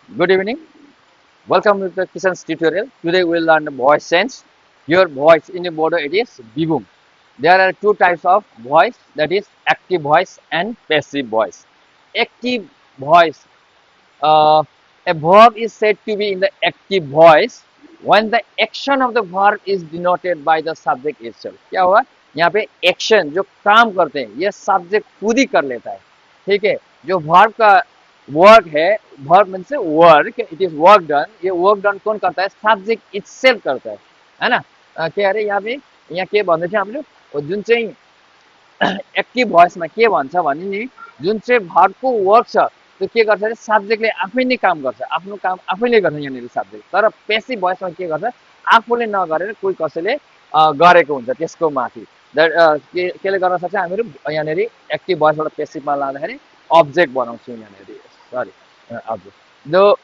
Good evening. Welcome to the Kishan's tutorial. Today we will learn the voice sense. Your voice in the border it is bibum. There are two types of voice, that is active voice and passive voice. Active voice, uh, a verb is said to be in the active voice when the action of the verb is denoted by the subject itself. क्या हुआ यहाँ पे action जो काम करते हैं ये subject खुद ही कर लेता है. ठीक है, जो verb का वर्क है, verb means work, it is work done, ये वर्क डन कौन करता है? सब्जेक्ट इटसेल्फ करता है ना? के अरे यहाँ पे यहाँ के भन्दै थियो हामीले जुन चाहिँ एक्टिभ भोइसमा के भन्छ भने नि जुन चाहिँ भर्बको वर्क छ त्यो के गर्छ भने सब्जेक्टले आफै नै काम गर्छ, आफ्नो काम आफैले गर्छ यहाँनिर सब्जेक्ट. तर पेसिभ भोइसमा के गर्छ? आफूले नगरेर कोही कसैले गरेको हुन्छ त्यसको माथि. केले गर्न सक्छ हामीहरू यहाँनिर एक्टिभ भोइसबाट पेसिभमा लाँदाखेरि अब्जेक्ट बनाउँछौँ यहाँनिर. Sorry, object. The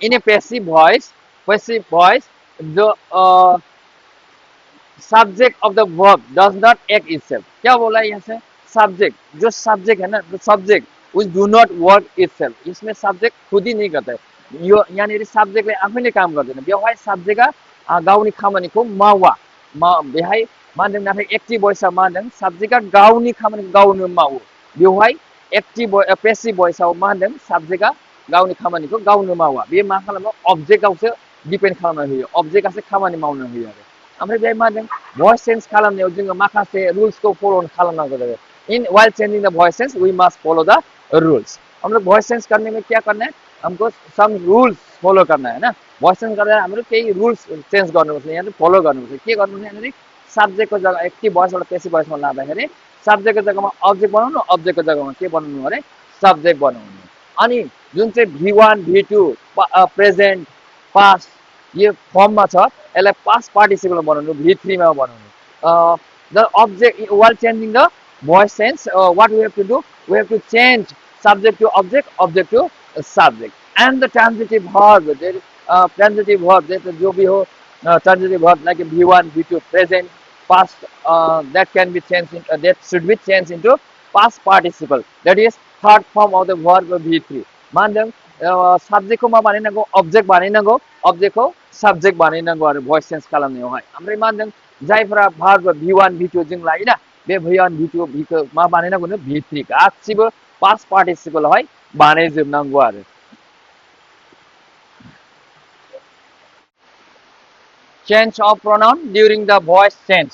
in a passive voice, the subject of the verb does not act itself. क्या बोला यहाँ से? Subject, जो subject है ना, the subject which do not work itself. इसमें subject खुद ही नहीं करता है. यो यहाँनिर subject ले आफैले काम गर्दैन. बेवहाय subject का गाउने खामानिको मावा. बेहाय मानदों नाथाय एक्टिभ भोइसआ मानदों subject का गाउने खामानिको गाउनु मावो. बेवहाय एक्टिभ पेसिभ भोइसआव मा होनदों? सब्जेक्टआ गावनि खामानिखौ गावनो मावा. बे मा खालामो? अबजेक्टआवसो डिपेन्ड खालामना होयो. अबजेक्टआसो खामानि मावनो होयो आरो. ओमफ्राय बेहाय मा होनदों? भइस चेन्ज खालामनायाव जोङो माखासे रुल्सखौ फलो खालामनांगौ जायो. In while changing the voice sense we must follow the rules. हम लोग वॉइस चेंज करने में क्या करना है? हमको सम रूल्स फॉलो करना है ना. वॉइस चेंज गर्दा हाम्रो केही रुल्स चेन्ज गर्नुपर्छ, यहाँ फलो गर्नुपर्छ. के गर्नुपर्छ यहाँनिर? सब्जेक्टको जग्गा एक्टिभ भोइसबाट पेसिभ भोइसमा लाँदाखेरि सब्जेक्टको जग्गामा अब्जेक्ट बनाउनु, अब्जेक्टको जग्गामा के बनाउनु अरे? सब्जेक्ट बनाउनु. अनि जुन चाहिँ V1 V2 प्रेजेन्ट पास्ट यो फर्ममा छ यसलाई पास्ट पार्टिसिपल बनाउनु, V3 मा बनाउनु. The object while changing the voice sense, what we have to do? We have to change subject to object, object to subject. And the transitive verb, transitive verb जो भी हो, transitive verb like V1 V2 present past, that can be changed in, that should be changed into past participle, that is third form of the verb V3. मानदों सब्जेक्टको मा बानायनांगौ? Object बानायनांगौ, अब्जेक्टखौ subject बानायनांगौ आरो भइस change खालामनायावहाय. ओमफ्राय मानदों जायफोरा भार्ब V1 V2 जों लायोना बे V1 V2 V मा बानायनांगौनो? V3 गासिबो पास्ट पार्टिसिपलआवहाय बानायजोबनांगौ आरो. Change of pronoun during the voice change.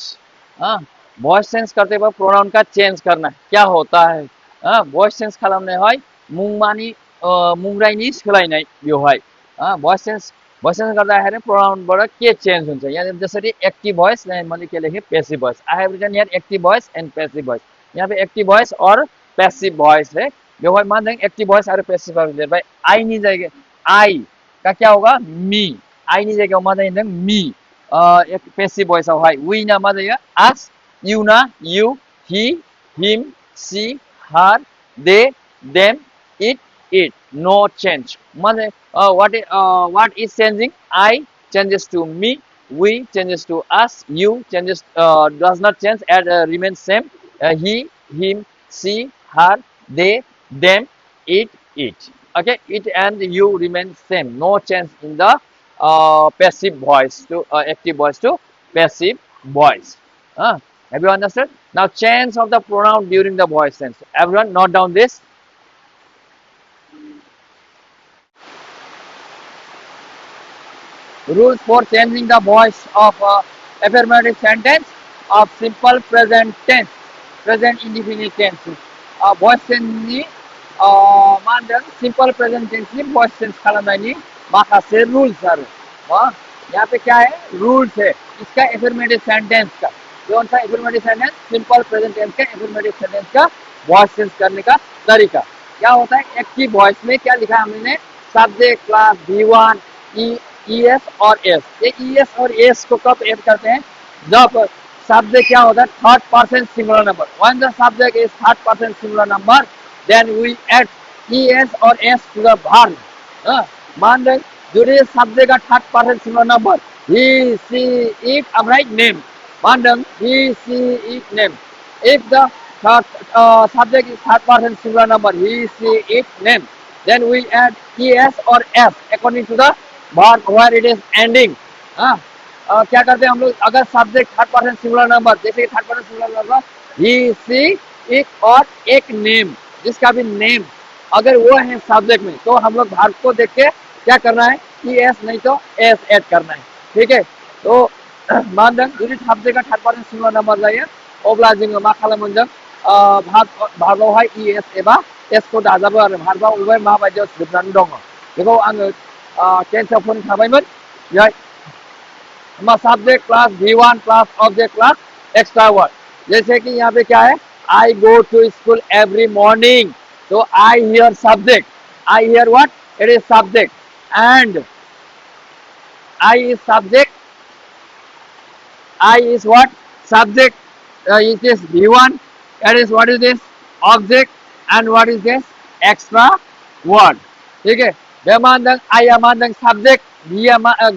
Voice change करते वक्त प्रोनाउन का चेंज करना क्या होता है? वॉइस चेंज खालामनायावहाय मुंमानि मुंराइनि सोलायनाय बेवहाय भइस चेन्ज गर्दाखेरि प्रोनाउनबाट के चेन्ज हुन्छ? यहाँ जसरी एक्टिभ भोइस, मैले के लेखेँ? Passive voice. I have written here active voice and passive voice. यहाँ पे एक्टिभ भोइस और पेसिभ भोइस है. बेवहाय मान देंगे एक्टिभ भोइस और पेसिभ भोइस. भाई आई नहीं जाएगा, आई का क्या होगा? मी. आई नहीं जाएगा मा जाइन्छ? मी. एक पेसिभ भोइस है. वी ना मा जाइयो? अस. यू ना you. He, him, she, her, they, them, it, it. No change. What is changing? I changes to me. We changes to us. You changes does not change and remains same. He, him, she, her, they, them, it. Okay, it and you remain same. No change in the passive voice to active voice to passive voice. Have you understood? Now change of the pronoun during the voice sense. Everyone note down this. Rules for changing the voice of affirmative sentence of simple present tense, present indefinite tense. Voice change ni मानदों simple present tense ni voice change खालामनायनि माखासे rules आरो. यहाँ पे क्या है? rules है इसका affirmative sentence का. कौन सा affirmative sentence? simple present tense का affirmative sentence का voice change करने का तरीका क्या होता है? एक्टिव वॉइस में क्या लिखा है हमने? सब्जेक्ट क्लास V1 ES और S. ये ES और S को कब ऐड करते हैं? जब सब्जेक्ट क्या होता है? Third person singular number. When the subject is third person singular number, then we add ES और S to the verb. मान लें जो ये सब्जेक्ट का third person singular number he, she, it, अब राइट नेम. मान लें he, she, it name. If the subject is third person singular number he, she, it name, then we add es or s according to the verb where it is ending. हाँ क्या करते हैं हम लोग, अगर subject third person singular number, जैसे कि third person singular number he see it और एक नेम, जिसका भी नेम अगर वो है सब्जेक्ट में, तो हम लोग वर्ब को देख के क्या करना है, es नहीं तो s ऐड करना है, ठीक है। तो मानदों जुदि सब्जेक्टआ थर्ड पर्सन सिंगुलर नंबर जायो अब्ला जोङो मा खालामगोन जों भार्बआवहाय es एबा s खौ दाजाबो आरो भार्बआ अबे माबायदियाव जोबनानै दङ बेखौ आङो टेन्सआव फोरोंखाबायमोन। बेहाय subject plus V1 plus object plus extra word, जैसे कि यहाँ पे क्या है, I go to school every morning, तो I here subject, I here what, it is subject, and I is subject, I is what? Subject. It is V1. That is what is this? Object. And what is this? Extra word. ठीक है। Demandang I amandang subject.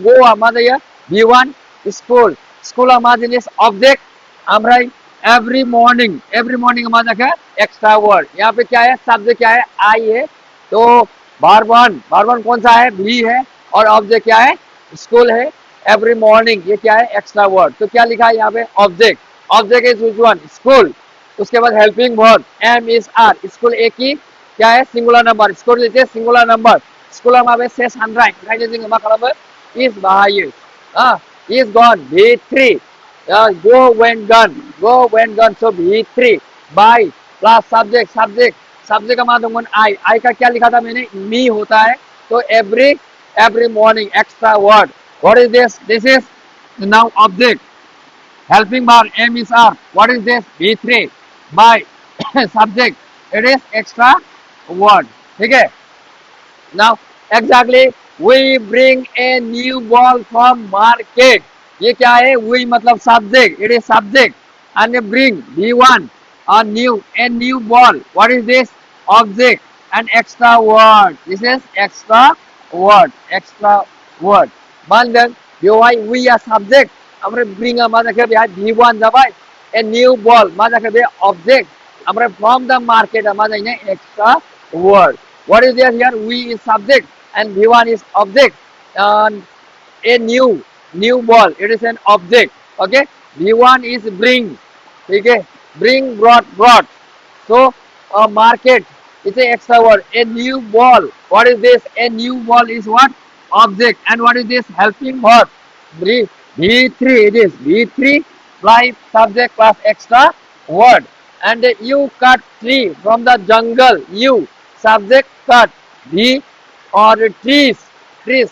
Go amadaya V1 school. School amadin is object. Amrai every morning. Every morning amadang है extra word. यहाँ पे क्या है? Subject क्या है? I है। तो बार वन कौन सा है? V है। और ऑब्जेक्ट क्या है? स्कूल है। एवरी मॉर्निंग ये क्या है? Extra word. तो क्या लिखा है यहाँ पे? Object. Object is which one? School. उसके बाद helping word am is are. School एक ही क्या है? Singular number. School is singular number. School माबे से सानराय ओंखायनो जोङो मा खालामो? इज बाहायो। Is gone V3। Go went gone so V3 by plus subject subject का मा दंमोन? आई का क्या लिखा था मैंने? मी होता है। तो every morning extra word. What is this? This is the noun object. Helping verb M is R. What is this? V3 by subject. It is extra word. ठीक है। Now exactly we bring a new ball from market. ये क्या है? We मतलब subject. It is subject. And bring V1 a new ball. What is this? Object. An extra word. This is extra word. Extra word. Mandang बेवहाय we a subject. ओमफ्राय bring a मा जाखो? बेहाय V1 जाबाय। A new ball मा जाखो? बे object. ओमफ्राय from the market मा जायो? Extra word. What is there here? We is subject and V1 is object. And a new ball. It is an object. Okay. V1 is bring. Okay. Bring brought. So market is an extra word. A new ball. What is this? A new ball is what? Object. And what is this? Helping verb. V3. It is V3 plus subject plus extra word. And you cut tree from the jungle. You subject cut. V or trees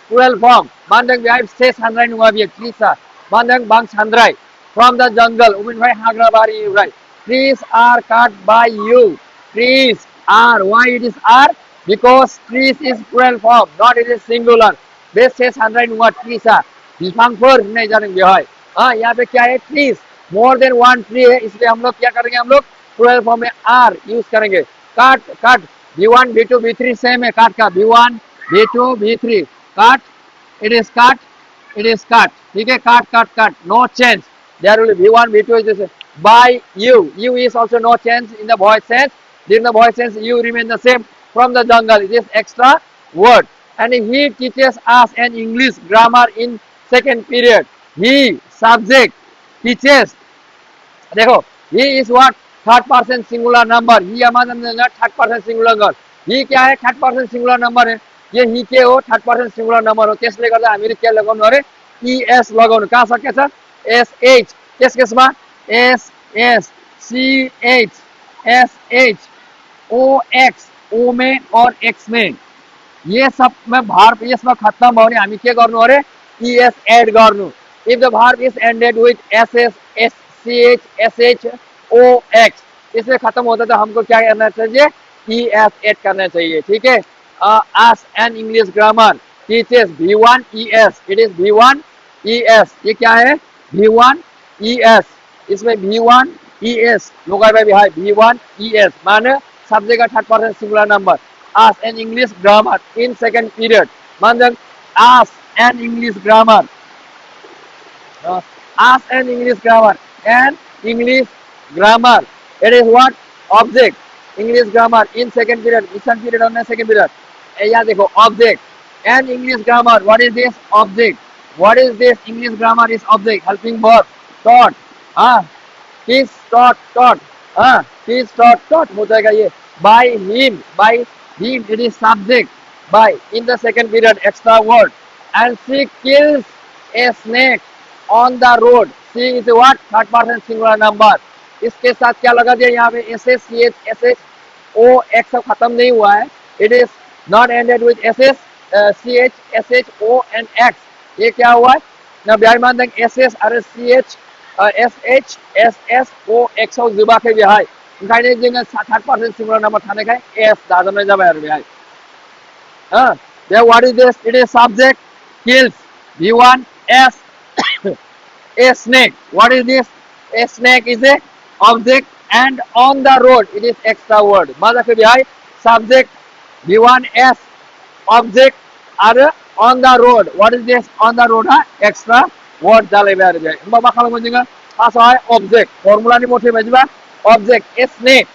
plural form. Mandang behind says handrai nuabiya trees are. Mandang bangs handrai from the jungle. Umin bhai hagrabari right. Trees are cut by you. Trees are. Why it is are? Because trees is plural form, not it is singular. This says handrai nuwa trees are. बिफांफोर नहीं जानेंगे बेहाय। हाँ यहाँ पे क्या है? Trees more than one tree है, इसलिए हम लोग क्या करेंगे? हम लोग प्लूरल फॉर्म में आर यूज करेंगे। काट V1 V2 V3 सेम है। काट का V1 V2 V3 काट इट इज काट ठीक है। Cut no change there will V1 V2 is by you is also no change in the voice sense. In the voice sense you remain the same. From the jungle it is extra word. And he teaches us an English grammar in second period. He subject teaches। देखो he is what? Third person singular number. He हमारा third person singular number. He क्या है? Third person singular number है। ये ही के हो third person singular number हो। त्यसले गर्दा हामीले के लगाउनु अरे? ES लगाउनु। कहाँ सकेछ? SH। त्यस केसमा SS CH SH OX O में और X में ये सब में verb यसमा खत्म भयो भने हामी के गर्नु अरे? ES एड गर्नु। If the verb is ended with SS SCH SH OX इसमें खत्म होता तो हमको क्या करना चाहिए? ES एड करना चाहिए। ठीक है। As an English grammar teaches V1 ES। It is V1 ES। ये क्या है? V1 ES। इसमें V1 ES लोग भाई V1 ES माने सब्जेक्ट का third person singular number. As an English grammar in second period। मतलब as an English grammar as an English grammar and English grammar it is what? Object। English grammar in second period। second period और second period या देखो object and English grammar what is this object what is this English grammar is object helping verb taught हाँ किस taught हाँ किस taught हो जाएगा ये by him it is subject by in the second period extra word and she kills a snake on the road she is what third person singular number इसके साथ क्या लगा दिया यहाँ पे एस एस सी एच ओ x सब खत्म नहीं हुआ है it is not ended with S S C H O and X ये क्या हुआ है ना ब्याह देंगे S S R C H S S O X जुबा के बेहाय ओंखायनो जोङो थार्ड पर्सन सिंगुलर नाम्बार थानायखाय एस दाजाबनाय जाबाय आरो बेहाय then what is this it is subject kills v1 s a snake what is this a snake is a object and on the road it is extra word मा जाखो बेहाय subject v1 s object आरो on the road what is this on the road हा extra word जालायबाय आरो बेहाय होमबा मा खालामो जोङो फार्स्टआवहाय object फर्मुलानि मथे बायदिबा object a snake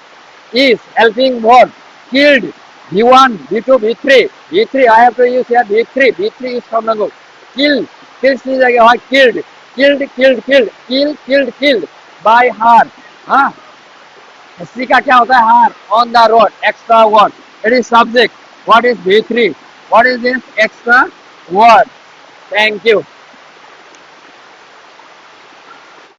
is helping verb killed v1 v2 v3 I have to use here v3 use खालामनांगौ kill kills नि जायगायावहाय killed by her हाँ इसी का क्या होता है her on the road extra word it is subject what is v3 what is this extra word thank you